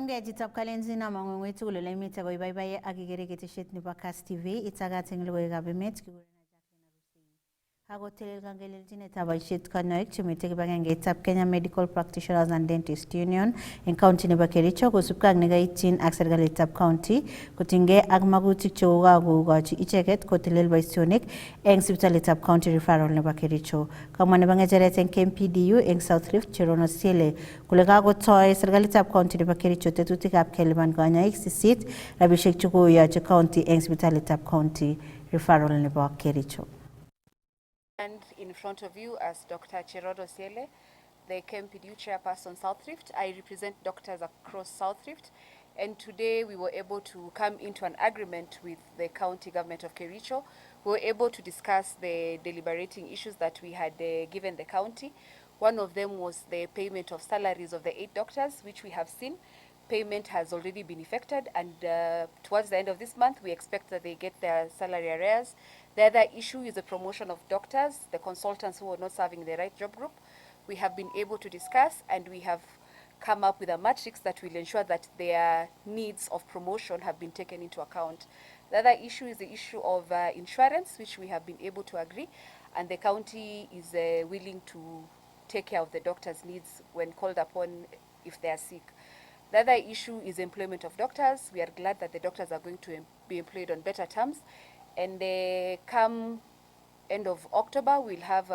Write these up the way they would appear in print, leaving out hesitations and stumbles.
Jitab kalenjin amang'ong wetu le emet ako ibaibai ak ikere ketesiet nebo Kass TV itagat eng logoiwekab emet Ako telel kangelelchinetab boisiet kanyoik chemite kibagengeitab Kenya Medical Practitioners and Dentists Union eng county nebo Kericho kosubkei ak nekaityin ak serikalitab county kotinygei ak magutik chekokakokochi icheket kotelel boisionik eng sipitalitab county referral nebo Kericho. Kamwa nebo ng'echeret eng KMPDU eng South Rift Cherono Siele kole kakotoi serikalitab county nebo Kericho tetutikab kelipan kanyoik 8 rabisiek chekoyochi county eng sipitalitab county referral nebo Kericho. And in front of you as Dr. Cherono Siele, the KMPDU chairperson South Rift. I represent doctors across South Rift, and today we were able to come into an agreement with the county government of Kericho. We were able to discuss the deliberating issues that we had given the county. One of them was the payment of salaries of the 8 doctors, which we have seen. Payment has already been effected, and towards the end of this month, we expect that they get their salary arrears. The other issue is the promotion of doctors, the consultants who are not serving the right job group. We have been able to discuss, and we have come up with a matrix that will ensure that their needs of promotion have been taken into account. The other issue is the issue of insurance, which we have been able to agree, and the county is willing to take care of the doctors' needs when called upon if they are sick. The other issue is employment of doctors. We are glad that the doctors are going to be employed on better terms. And come end of October, we'll have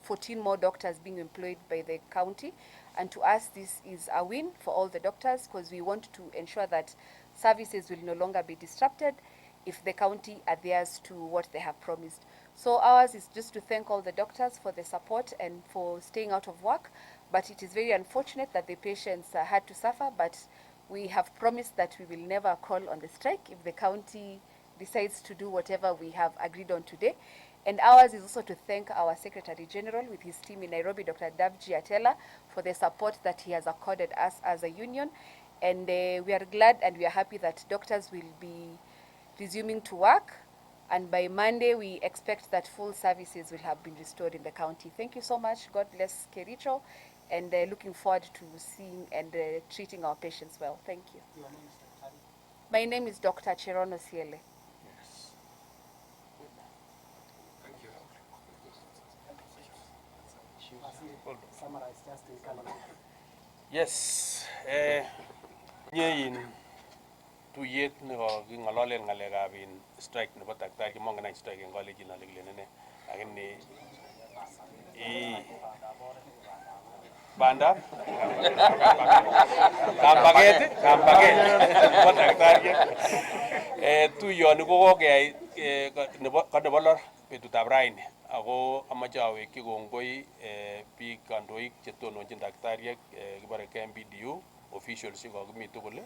14 more doctors being employed by the county. And to us, this is a win for all the doctors because we want to ensure that services will no longer be disrupted if the county adheres to what they have promised. So ours is just to thank all the doctors for the support and for staying out of work. But it is very unfortunate that the patients had to suffer, but we have promised that we will never call on the strike if the county decides to do whatever we have agreed on today. And ours is also to thank our Secretary General with his team in Nairobi, Dr. Davji Atela, for the support that he has accorded us as a union. And we are glad and we are happy that doctors will be resuming to work. And by Monday, we expect that full services will have been restored in the county. Thank you so much. God bless Kericho. And looking forward to seeing and treating our patients well. Thank you. Your name is Dr. My name is Dr. Cherono Siele. Yes. Thank you. Summarize just in color. Yes. Nyein tuyet neko kingololen ngalekab strike nebo daktari mongen strike eng college na leglenene lakini banda kampaget nebo daktari tuyoni kokokeyai nebo lor betutab raini ako amache awekyi kongoi biik kandoik chetononjin daktariek kibore KMPDU officials chekakimi tugul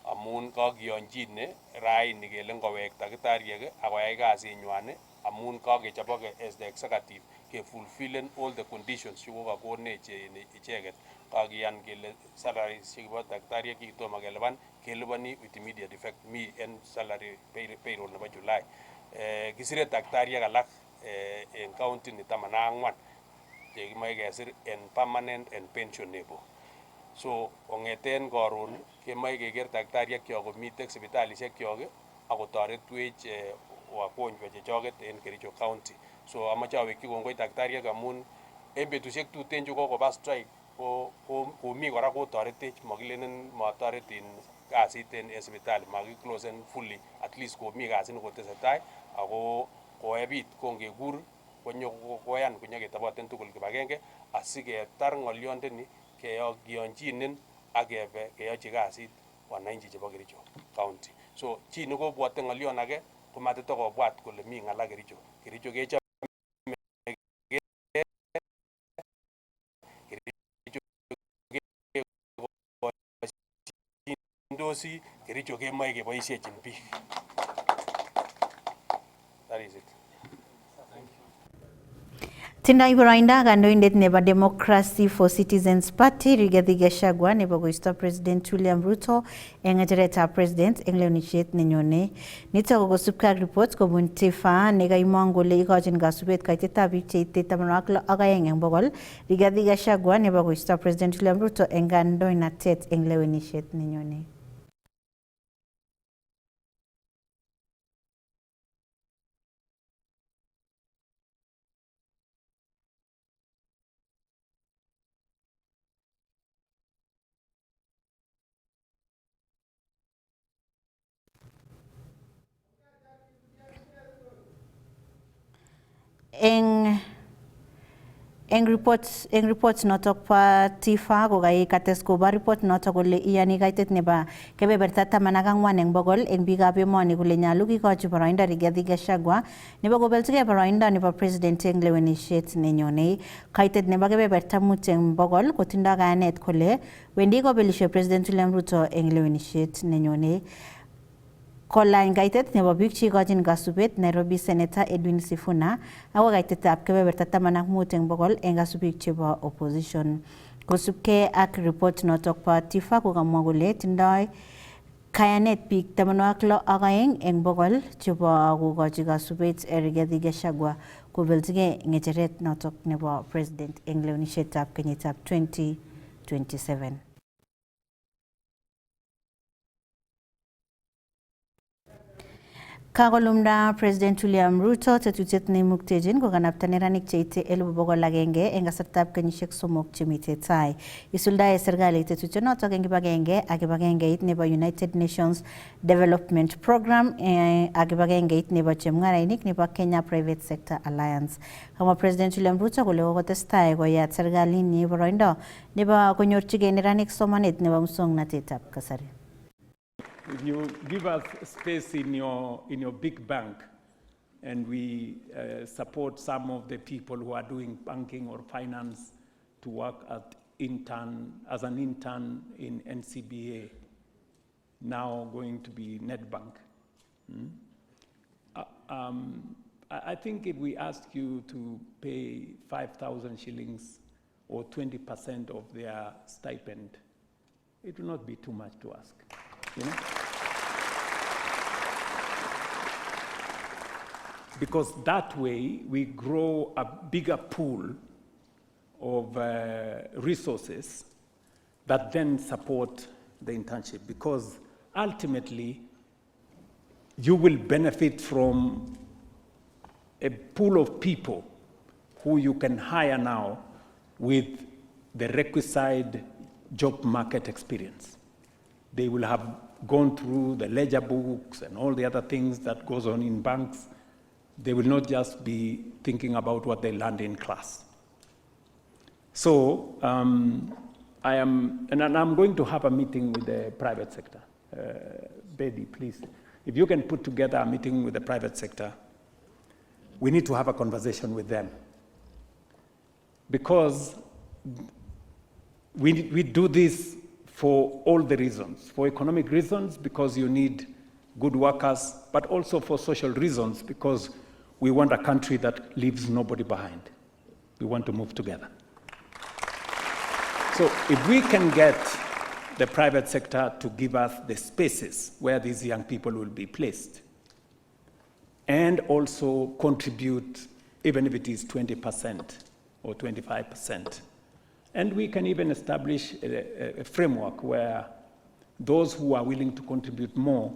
amun kakiyonjine raini kele ngowek daktariek akoyai kasinywan amun kakechobok as the executive ke fulfillen all the conditions chekokakonech icheket kakiyan kele salaries chebo daktariek kitomo kelipan kelipani with immediate effect mi en salary payroll nebo July. Kisire daktariek alak en county ni 14 chekimoe kesir en permanent and pensionable. So ongeten karon kemoe keker daktariek kyok komiten sipitalisiek kyok akotoretwech wagonjwa chechoket en Kericho County. So amache awekyi kongoi daktariek amun en betusiek tuten chekokoba strike komi kora kotoretech makilenen matoret in kasit en sipitali makiclosen fully at least komi kasit nekotesetai ako koebit kongekur koyan konyeketoboten tugul kibagenge asiketar ng'olyondeni kiyonjinen ak kebe keyochi kasit wananchi chebo Kericho County. So chi nekobwote ng'olyon age komatitokobwat kole mi ng'ala Kericho. Kericho kechobe Kericho kemoe keboisiechin biik. That is it. Tindoi boroindo kandoindet nebo Democracy for Citizens Party Rigathi Gachagua nebo koisto President William Ruto eng ng'echeretab President eng lewenisiet nenyone. Nitok ko kosubkei ak report kobun Tifa nekaimong kole ikochin kasubet kaitetab biik cheite 62 eng bokol Rigathi Gachagua nebo koisto President William Ruto eng kandoinatet eng lewenisiet nenyone. Eng reports notok pa Tifa ko kates koba report notok kole iyani kaitet nebo kebeberta 14 eng bokol eng biikab emoni kole nyalu kikochi boroindo Rigathi Gachagua nebo kobeljigei boroindo nebo president eng lewenisiet nenyone. Kaitet nebo kebeberta 5 eng bokol kotindoi kayanet kole wendi kobelishe President William Ruto eng lewenisiet nenyone. Kolany kaitet nebo biik cheikochin kasubet Nairobi Senator Edwin Sifuna ako kaitetab kebeberta 15 eng bokol eng kasubik chebo opposition. Kosubkei ak report notok pa Tifa kokamwa kole tindoi kayanet biik 62 eng bokol chebo kokochi kasubet Rigathi Gachagua kobeljigei ng'echeret notok nebo president eng lewenisietab kenyitab 2027. Kakolumda President William Ruto tetutiet neimuktechin kokanapta neranik cheite 100,000 eng kasartab kenyisiek 3 chemite tai. Isuldae serikalit tetutiet notok eng kibagenge ak kibagengeit nebo United Nations Development Program ak kibagengeit nebo chemung'arainik nebo Kenya Private Sector Alliance. Kamwa President William Ruto kole kokotestai koyat serikalinyi boroindo nebo konyorchigei neranik somanet nebo muswoknatetab kasari. If you give us space in your big bank and we support some of the people who are doing banking or finance to work as an intern in NCBA, now going to be Netbank. I think if we ask you to pay 5,000 shillings or 20% of their stipend, it will not be too much to ask. You know? Because that way we grow a bigger pool of resources that then support the internship, because ultimately you will benefit from a pool of people who you can hire now with the requisite job market experience. They will have gone through the ledger books and all the other things that goes on in banks. They will not just be thinking about what they learned in class. So I'm going to have a meeting with the private sector. Betty, please, if you can put together a meeting with the private sector, we need to have a conversation with them. Because we do this for all the reasons, for economic reasons, because you need good workers, but also for social reasons, because we want a country that leaves nobody behind. We want to move together. So if we can get the private sector to give us the spaces where these young people will be placed, and also contribute, even if it is 20% or 25%, and we can even establish a framework where those who are willing to contribute more,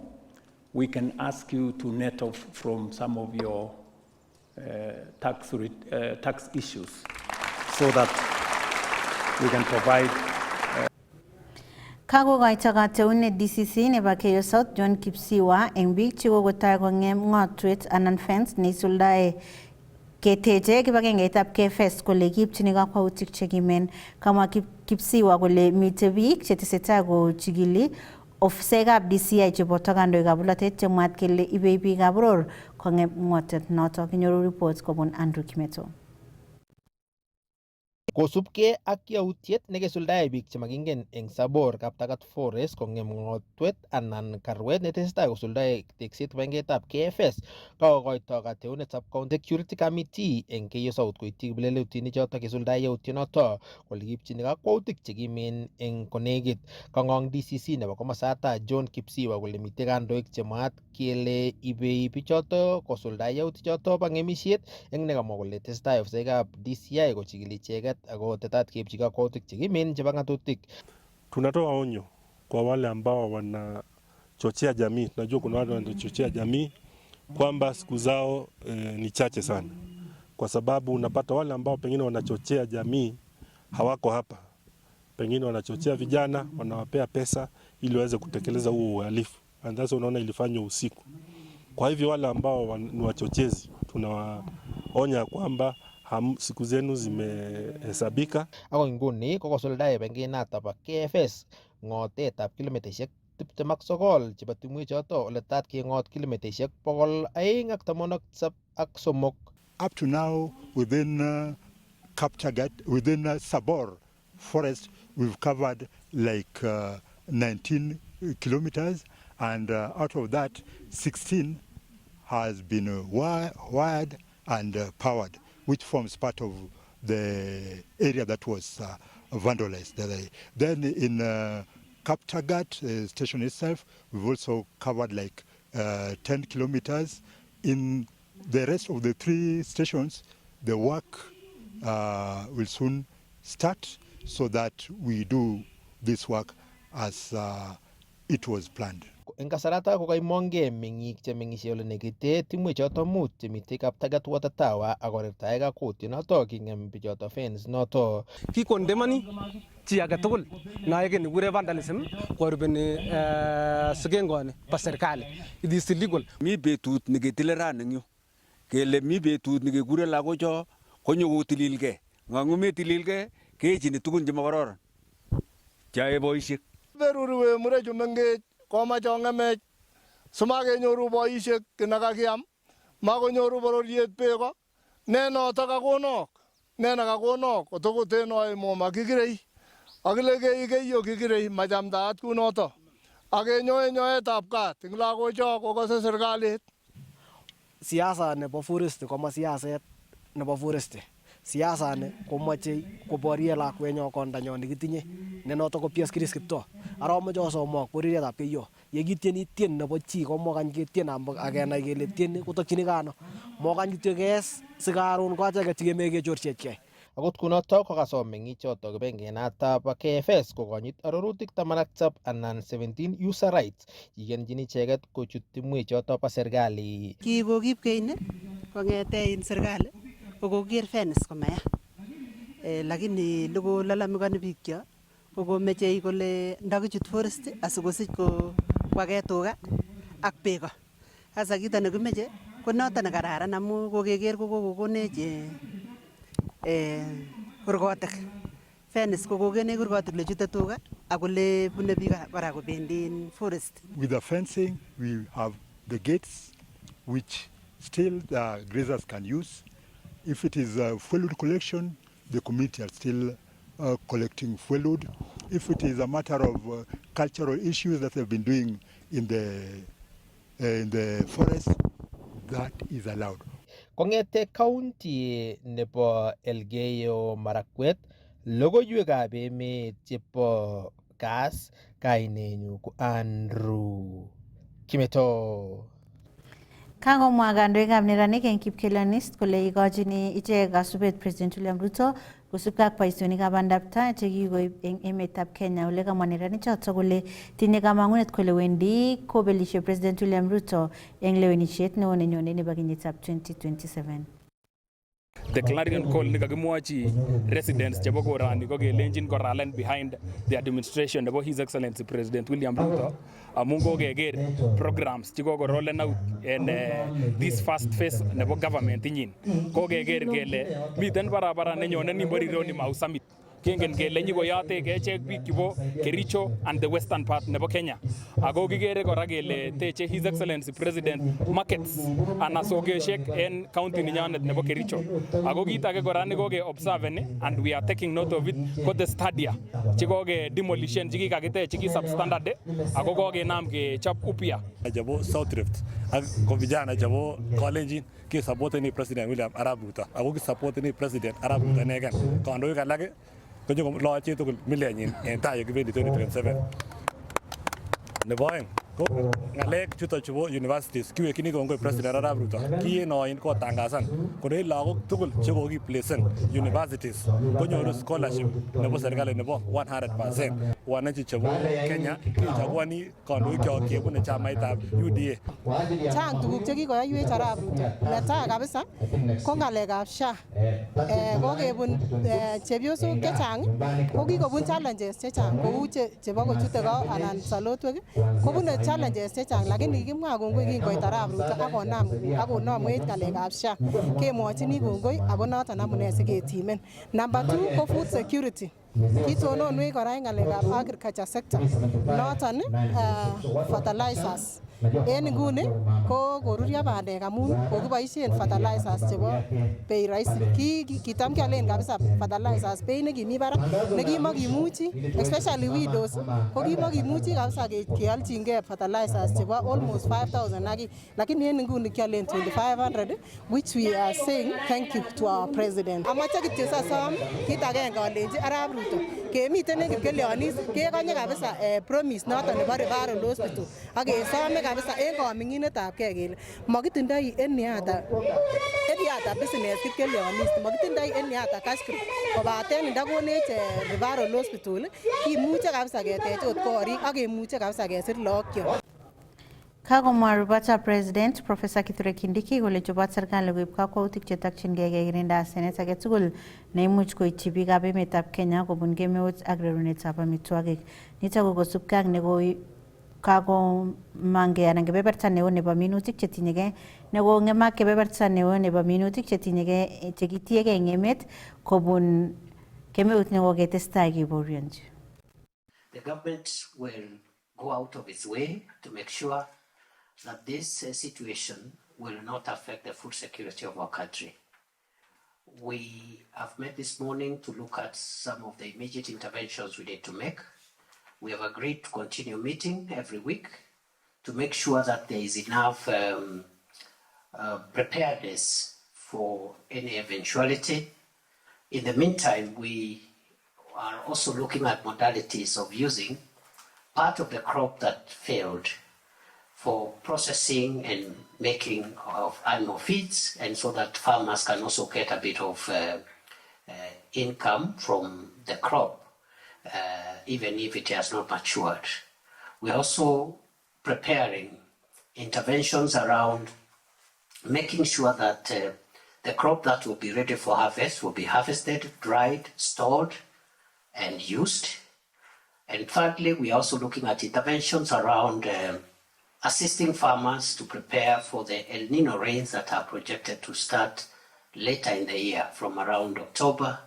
we can ask you to net off from some of your tax issues so that we can provide. Kakokoito kateunet DCC nebo Keyo South John Kipsiwa eng biik chekokotoi kong'em ng'otwet anan fence neisuldae keteche kibagengeitab KFS kole kiipchini kakwautik chekimen. Kamwa Kipsiwa kole mitei biik chetesetai kochigili ofisekab DCI cheboto kandoikab bolotet chemwaat kele ibei biikab boror kong'em ng'otwet notok. Kinyoru report kobun Andrew Kimeto. Kosubkei ak yautiet nekisuldae biik chemakingen eng Sabor Kaptagat Forest kong'em ng'otwet anan karwet netestai kosuldae tekset kibagengeitab KFS kakokoito kateunet Sub-County Security Committee eng Keiyo South koityi kiplelotinik chotok kisuldae yautyonoto kole kipchini kakwautik chekimen eng konekit. Kang'ong DCC nebo komosata John Kipsiwa kole mitei kandoik chemwaat kele ibei bichoto kosuldae yautichoto bo ng'emisiet eng nekamwa kole tesetai ofisaekab DCI kochikili icheket ako tetat keipchi kakwautik chekimen chebo ng'atutik. Tunatoa onyo kwa wale ambao wanachochea jamii. Tunajua kuna wale wanachochea jamii kwamba siku zao ni chache sana, kwa sababu unapata wale ambao pengine wanachochea jamii hawako hapa, pengine wanachochea vijana, wanawapea pesa ili waweze kutekeleza huo uhalifu, and that's unaona ilifanywa usiku. Kwa hivyo wale ambao ni wachochezi tunawaonya kwamba siku zenu zimehesabika. Ako nguni kokosuldae bengeinato bo KFS ng'otetab kilomitaishek 29 chebo timwek choto ole tat keng'ot kilomitaishek 213. Up to now, within Kaptagat, within Sabor Forest, we've covered like 19 kilometers, and out of that, 16 has been wired and powered, which forms part of the area that was vandalized. Then in Kaptagat station itself, we've also covered like 10 kilometers. In the rest of the 3 stations, the work will soon start so that we do this work as it was planned. Eng kasarata ko kaimong'e meng'ik chemeng'isie ole nekite timwek choto 5 chemitei Kaptagat Water Tower ak korirtae kakwoutyonoto king'em bichoto fence noto. Kikondemani chi age tugul naeke nekure vandalism korubeni sigengoni bo serikali. It is illegal. Mi betut neketile ran eng yu kele mi betut nekekure lagocho konyo kotililgei. Ng'angu metililgei keechini tugun chemakororon chae boisiek. Beruriwe murechu mengech komache ong'emech simakenyoru boisiek kinakakiam makonyoru bororiet beko ne noto kakonok ne nakakonok kotokotenoi moma kikirei akile keiyo kikirei machamdaat kunoto akenyoe nyoetab kat eng lagocho kokose serikalit. Siasa nebo forest koma siaset nebo forest. Siasani komoche koborie lakwenyo kondanyo nekitinye ne noto ko Pius Chris Kiptoo. Ara amoche asomok bororietab Keiyo yekityeni tien nebo chi komokany ketyen akenai kele tieni kotokyini kano mokany kityo kees sikaron ko acheket chekeme kechorchechkei. Akot kunoto kokasom meng'ichoto kibengenata bo KFS kokonyit arorutik 17 anan 17 user rights kikenjin icheket kochut timwechoto bo serikali. Kikokipkeine kong'ete serikali kokoker fence komaya lakini lokolalamikan biikyo kokomeche kole ndakichut forest asikosich kwake tuga ak beko. Sasa kito nekimeche ko noto nekararan amu kokeker kokokonech kurgotik. Fence kokokonech kurgotik lechute tuga ak ole bune biik kora kobendi forest. With the fencing, we have the gates which still the grazers can use. If it is fuel wood collection, the community are still collecting fuel wood. If it is a matter of cultural issues that they've been doing in the forest, that is allowed. Kong'ete county nebo Elgeyo Marakwet, logoiwekab emet chebo Kass, kainenyu ko Andrew Kimeto. Kangomwa kandoikab neranik eng kipkelionist kole ikochini ichek kasubet President William Ruto kosubkei ak boisionikab bandaptai chekikoib eng emetab Kenya ole kamwa neranichoto kole tinye kamang'unet kole wendi kobelishe President William Ruto eng lewenisiet neo nenyone nebo kenyitab 2027. The clarion call nikakimwachi residents chebo korani ko kelenjin koralen behind the administration nebo His Excellency President William Ruto amun kokeker programs chekokorolen out in this first phase nebo government inyin. Kokeker kele miten barabara nenyone nimbo Rironi Mau Summit kengen kele nyikoyote kechek biik chebo Kericho and the western part nebo Kenya. Ako kikere kora kele teche His Excellency President markets ana sokeshek en county ninyonet nebo Kericho. Ako kit age kora nekoke observe and we are taking note of it ko the stadia chikoke demolition chikikakitech chiki substandard ako kokenam kechop upya. Jabo South Rift ak ko vijana jabo Kalenjin ki support ni President William Arap Ruto ako ki support ni President Arap Ruto negen kandoik alak ko nyo lo chi tugul millenyin en tai kibendi 2027 nebo aeng ko ngalek chuto chebo universities kiwekini kongoi President Arap Ruto kienoin ko tangasan kole lagok tugul chekoki placen universities konyoru scholarship nebo serikali nebo 100%. Wananchi chebo Kenya kichaguani kandoik kyok kebune chamaitab UDA. Chang tuguk chekikoyoiwech Arap Ruto. Netai kabisa ko ngalekab SHA. Kokebun chepyosok chechang ko kikobun challenges chechang kou chebo kochute ko anan salotwek kobune challenges chechang lakini kimwa kongoi kingoit Arap Ruto akonomwech ngalekab SHA. Kemwochini kongoi ako noton amune siketimen. Number 2 ko food security. Kitononwech kora en ngalekab agriculture sector noton fertilizers. En inguni ko koruryo bandek amun kokiboisien fertilizers chebo bei rahisi. Kitam kialen kabisa fertilizers bei nekimi barak nekimakimuchi especially widows ko kimakimuchi kabisa kealchingei fertilizers chebo almost 5000 lakini en inguni kialen 2500 which we are saying thank you to our president. Amache kityo sasom kit agenge alenji Arap Ruto kemiten en kipkelionis kekonye kabisa promise noton nebo referral hospital ak kesome kabisa en kaminginetab kee kele makitindoi eniata business kipkelionis makitindoi eniata cash crop kobaten ndakonech referral hospital kimuche kabisa ketech ot korik ak kemuche kabisa kesir lookyok. Kakomwa rubata President Professor Kithure Kindiki kole chobot serikali koib kakwautik chetokyingei kekirinda asenet age tugul neimuch koityi biikab emetab Kenya kobun kemeut ak rerunetab amitwogik. Nitok ko kosubkei ak nekoi kakomangei anan kebeberta neo nebo minutik chetinyegei nekong'emak kebeberta neo nebo minutik chekitiegei eng emet kobun kemeut nekoketestai keborionji. The government will go out of its way to make sure that this situation will not affect the food security of our country. We have met this morning to look at some of the immediate interventions we need to make. We have agreed to continue meeting every week to make sure that there is enough preparedness for any eventuality. In the meantime, we are also looking at modalities of using part of the crop that failed for processing and making of animal feeds, and so that farmers can also get a bit of income from the crop, even if it has not matured. We're also preparing interventions around making sure that the crop that will be ready for harvest will be harvested, dried, stored, and used. And thirdly, we're also looking at interventions around assisting farmers to prepare for the El Nino rains that are projected to start later in the year, from around October,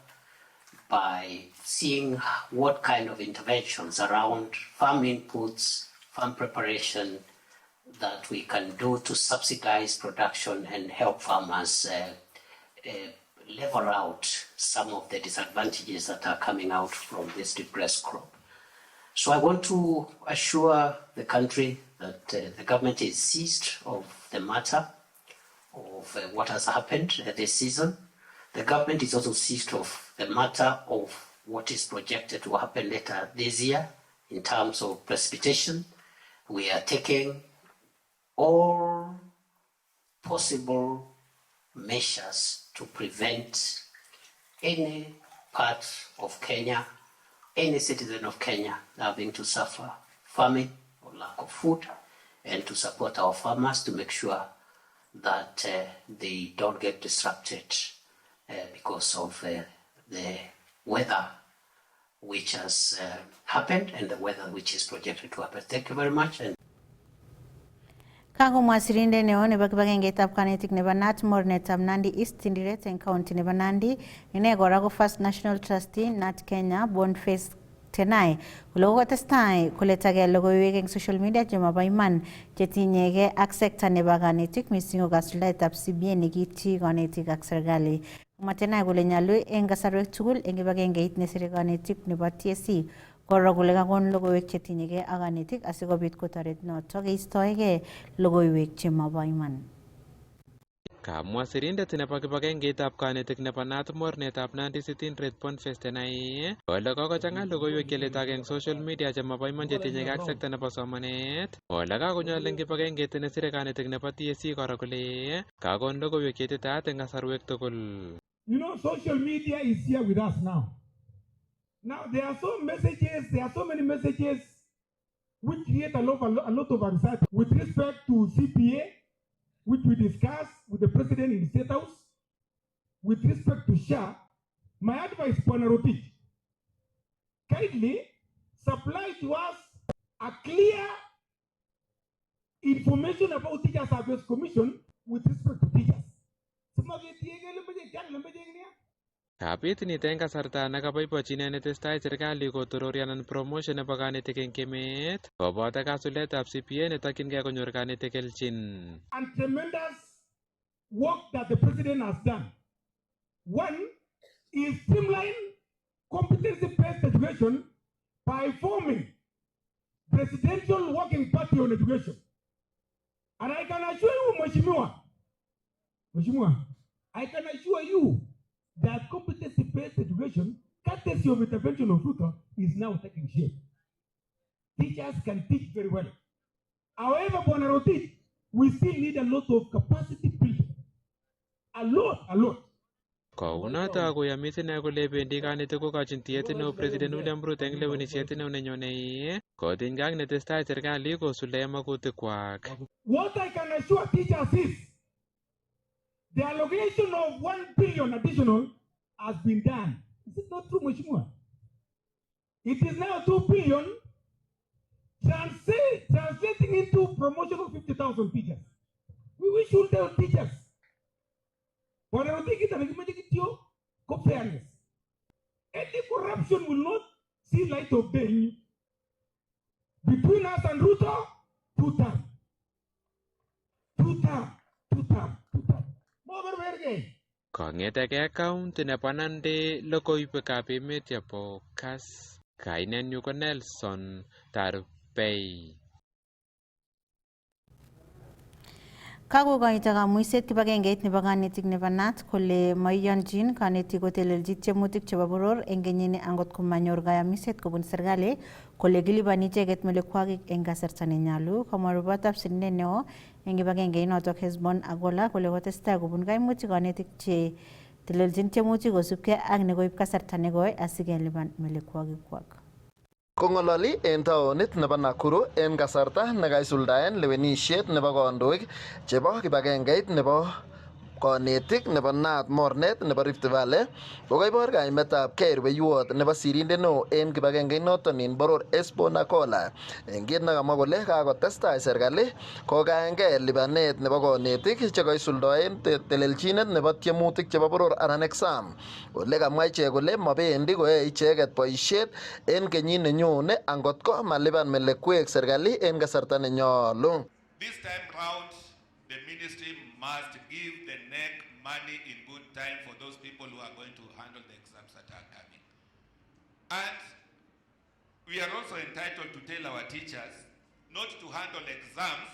by seeing what kind of interventions around farm inputs, farm preparation that we can do to subsidize production and help farmers level out some of the disadvantages that are coming out from this depressed crop. So I want to assure the country that the government is seized of the matter of what has happened this season. The government is also seized of the matter of what is projected to happen later this year in terms of precipitation. We are taking all possible measures to prevent any part of Kenya, any citizen of Kenya having to suffer famine or lack of food, and to support our farmers to make sure that they don't get disrupted because of the weather which has happened and the weather which is projected to happen. Thank you very much. Kagomwa sirindet neo nebo kibagengeitab kanetik nebo Nat mornetab Nandi East Tindiret eng county nebo Nandi, ine kora ko First National Trustee Nat Kenya Boniface Tenai kole kokotestai koletagei logoiwek eng social media chemabo iman chetinyegei ak sekta nebo kanetik mising ko kasuldaetab CBA nekiityi kanetik ak serikali. Tenai kole nyalu eng kasarwek tugul eng kibagengeit nesire kanetik nebo TSC koro kole kakon logoiwek chetinyegei ak kanetik asikobit kotoret noto keistoegei logoiwek chemabo iman. Kamwa sirindet nebo kibagengeitab kanetik nebo Nat mornetab Nandi City Red Boniface Tenai kole kokochang'a logoiwek cheletog eng social media chemabo iman chetinyegei ak sekta nebo somanet. Kole kakonyol eng kibagengeit nesire kanetik nebo TSC koro kole kakon logoiwek cheititaat eng kasarwek tugul. You know, social media is here with us now. Now there are so many messages which create a lot of anxiety with respect to CPA, which we discussed with the president in the State House. With respect to SHA, my advice, Ponarotic, kindly supply to us a clear information about Teachers Service Commission with respect to teachers. Kapit nito eng kasarta nekaboibochi Nenetestai serikali kotororianan promotion nebo kanetik eng emet koboto kasuletab CPA netokyingei konyor kanetik kelchin. And tremendous work that the president has done. One is streamline competency-based education by forming presidential working party on education. And I can assure you, Mheshimiwa, I can assure you that competency-based education, courtesy of intervention of Ruto, is now taking shape. Teachers can teach very well. However, Bonarotti, we still need a lot of capacity building. A lot. Kounoto koyomit ine kole bendi kanetik kokochin tiet neo President William Ruto eng lewenisiet neo nenyone kotinygei ak netestai serikali kosuldae magutikwak. What I can assure teachers is the allocation of 1 billion additional has been done. Is it not true, Mheshimiwa? It is now 2 billion translating into promotion of 50,000 teachers. We should tell teachers. But I think it's fairness. Any corruption will not see light of day. Between us and Ruto, 2 terms. 2 terms. Kong'etegei county nebo Nandi logoiwekab emet chebo Kass, kainenyu ko Nelson Tarbei. Kakokoito kamuiset kibagengeit nebo kanetik nebo Nat kole maiyonchin kanetik kotelelchi tiemutik chebo boror eng kenyini angot komanyor kayamiset kobun serikali kole kilipani icheket melekwakik eng kasarta nenyolu. Komwa rupotab sirindet neo eng kibagengeit notok Hesbon Agola kole kotestai kobun kaimutik kanetik che teleljin tiemutik kosubkei ak nekoib kasarta nekoi asikelipan melekwakikwak. Kongololi en taonit nebo Nakuru en kasarta nekaisuldaen lewenisiet nebo kandoik chebo kibagengeit nebo kanetik nebo Nat mornet nebo Rift Valley kokaibor kaimetab kei rubeiwot nebo sirindet neo en kibagengeit noton in boror Hesbon Agola en kit nekamwa kole kakotestai serikali kokaengei lipanet nebo kanetik chekaisuldaen telelchinet nebo tiemutik chebo boror anan exam. Ole kamwa ichek kole mabendi koyae icheket boisiet en kenyit nenyone angot ko malipan melekwek serikali en kasarta nenyolu. This time round the ministry must give the NEC money in good time for those people who are going to handle the exams that are coming. And we are also entitled to tell our teachers not to handle exams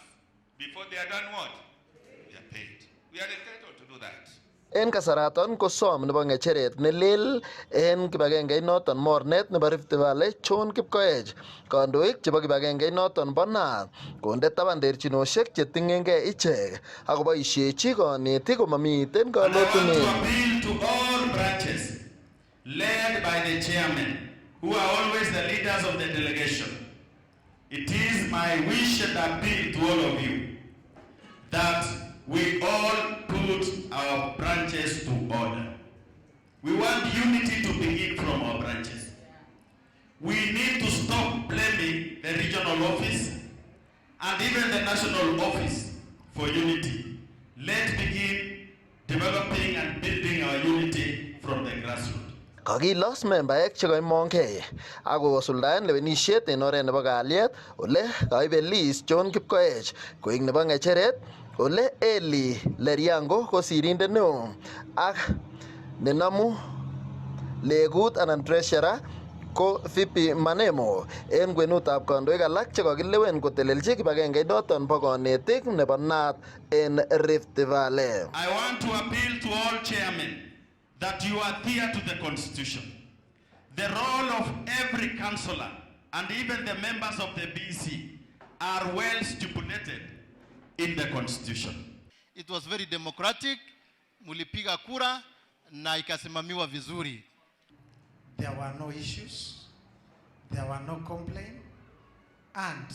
before they are done what? They are paid. We are entitled to do that. En kasaraton kosom nebo ngecheret nelel en kibagengeit noton mornet nebo Rift Valley John Kipkoech kandoik chebo kibagengeit noton bo Nat konde taban terchinosiek chetingengei ichek akoboisiechi kanetik komamiten kalotunet. Appeal to all branches led by the chairman who are always the leaders of the delegation. It is my wish and appeal to all of you that we all put our branches to order. We want unity to begin from our branches. We need to stop blaming the regional office and even the national office for unity. Let's begin developing and building our unity from the grassroots. Kakilos membaek chekaimongei akosuldaen lewenisiet en oret nebo kalyet ole kaibelis John Kipkoech koik nebo ngecheret ole Eli Leriango ko sirindet neo ak nenamu legut anan treasurer ko Vipi Manemo en kwenutab kandoik alak chekakilewen kotelelchi kibagenge noton bo konetik nebo NAT en Rift Valley. I want to appeal to all chairmen that you adhere to the Constitution. The role of every councillor and even the members of the BC are well stipulated in the Constitution. It was very democratic, mulipiga kura na ikasimamiwa vizuri. There were no issues, there were no complaints, and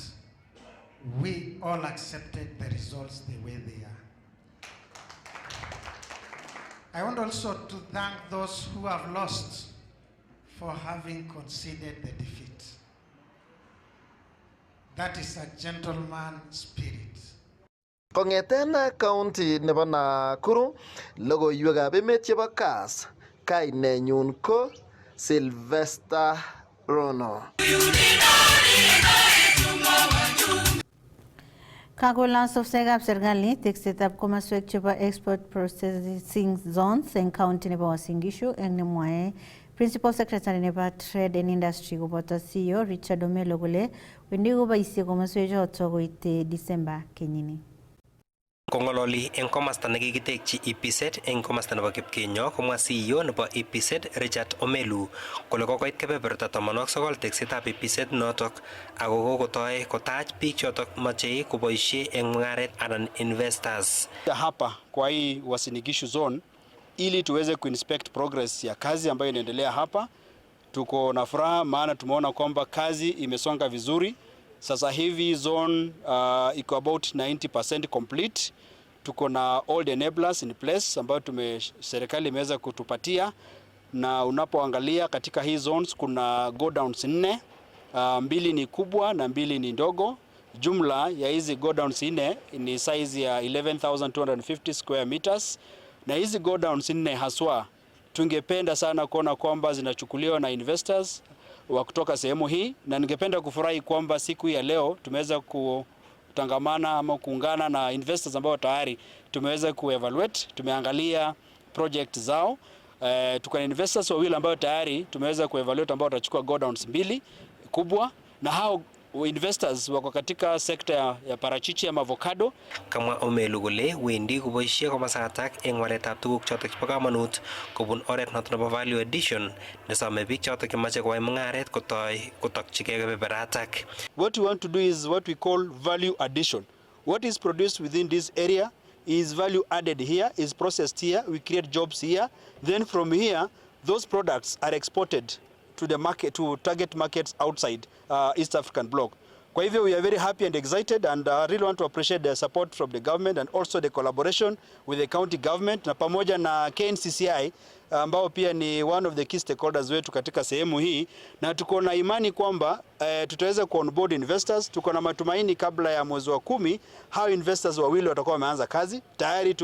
we all accepted the results the way they are. I want also to thank those who have lost for having conceded the defeat. That is a gentleman's spirit. Kongeten county nebo Nakuru, logoiwekab emet chebo Kass, kainenyun ko Sylvester Rono. Kakolans of Segap Sergali teksetab komaswek chebo export processing zones en county nebo Uasin Gishu en nemwae Principal Secretary nebo Trade and Industry koboto CEO Richard Omelo kole wendi koboisie komaswek choto koite December kenyini. Kongololi en komasta nekikitekyi EPZ en komasta nebo Kipkenyo komwa CEO nebo EPZ Richard Omelu kole kokoit kebeberta 19 teksetab EPZ notok ako kokotoi kotach biik chotok machei koboisie en mungaret anan investors. Hapa kwa hii Uasin Gishu zone ili tuweze kuinspect progress ya kazi ambayo inaendelea hapa. Tuko na furaha maana tumeona kwamba kazi imesonga vizuri. Sasa hivi zone iko about 90% complete. Tuko na all the enablers in place ambayo serikali imeweza kutupatia, na unapoangalia katika hii zones kuna go downs 4, 2 ni kubwa na 2 ni ndogo. Jumla ya hizi go downs 4 ni size ya 11,250 square meters, na hizi go downs 4 haswa tungependa sana kuona kwamba zinachukuliwa na investors wa kutoka sehemu hii, na ningependa kufurahi kwamba siku ya leo tumeweza kutangamana ama kuungana na investors ambao tayari tumeweza kuevaluate, tumeangalia project zao. Tuko na investors wawili ambao tayari tumeweza kuevaluate ambao watachukua go downs 2 kubwa, na hao investors wako katika sekta ya parachichi ama avocado. Kamwa Omelu kole wendi koboisie komasatak eng waletab tuguk chotok chebo kamanut kobun oret notok nebo value addition nesome biik chotok chemache koyai mungaret kotoi kotokchigei kebeberatak. What we want to do is what we call value addition. What is produced within this area is value added here, is processed here, we create jobs here. Then from here, those products are exported to the market, to target markets outside East African bloc. Kwa hivyo we are very happy and excited, and I really want to appreciate the support from the government and also the collaboration with the county government na pamoja na KNCCI ambao pia ni one of the key stakeholders wetu katika sehemu hii, na tuko na imani kwamba tutaweza ku-onboard investors. Tuko na matumaini kabla ya mwezi wa 10 hao investors wawili watakuwa wameanza kazi. Tayari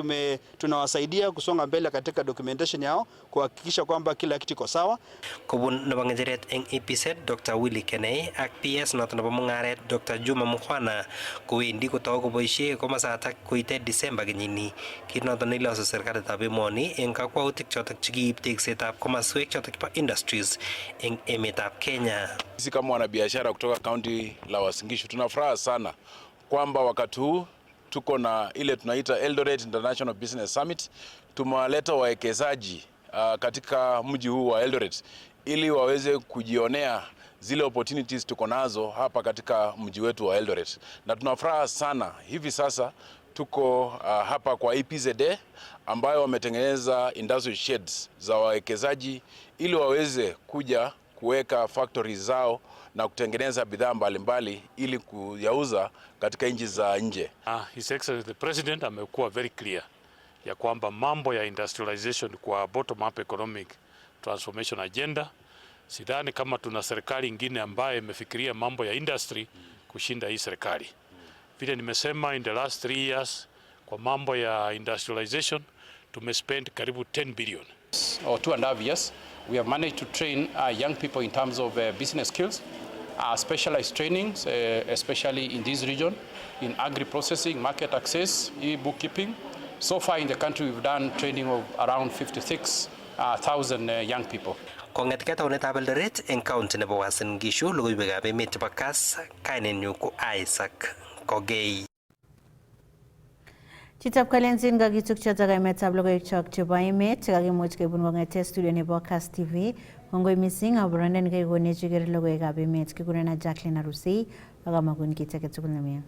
tunawasaidia kusonga mbele katika documentation yao kuhakikisha kwamba kila kitu iko sawa. Kobun nebo ngecheret eng EPZ Dr. Willy Kenei ak PS noton nebo mungaret Dr. Juma Mukhwana kowendi kotou koboisie komasatak koite December kenyini. Kit noton neilosu serikalitab emoni eng kakwautik chotok chikiib teksetab komaswek chotok chebo industries eng emetab Kenya. Sisi kama wanabiashara kutoka kaunti la Uasin Gishu tunafuraha sana kwamba wakati huu tuko na ile tunaita Eldoret International Business Summit. Tumewaleta wawekezaji katika mji huu wa Eldoret ili waweze kujionea zile opportunities tuko nazo hapa katika mji wetu wa Eldoret, na tunafuraha sana. Hivi sasa tuko hapa kwa EPZA ambayo wametengeneza industrial sheds za wawekezaji ili waweze kuja kuweka factories zao na kutengeneza bidhaa mbalimbali ili kuyauza katika nchi za nje. His Excellency the President amekuwa very clear ya kwamba mambo ya industrialization kwa bottom up economic transformation agenda. Sidhani kama tuna serikali ingine ambaye imefikiria mambo ya industry kushinda hii serikali. Vile nimesema, in the last 3 years kwa mambo ya industrialization tumespend karibu 10 billion. Or 2.5 years, we have managed to train young people in terms of business skills, specialized trainings, especially in this region, in agri-processing, market access, e-bookkeeping. So far in the country, we've done training of around 56,000 young people. Kong'etkei taunetab Eldoret eng county nebo Uasin Gishu, logoiwekab emet chebo Kass, kainenyu ko Isaac Kogei. Chitab Kalenjin kakitukcho emetab logoiwek chebo emet chekakimuch kebun kong'ete studio nebo Kass TV. Kongoi missing aburanden kaikonech iker logoiwekab emet kikurenan Jacqueline Arusei ak amagun kit age tugul nemie.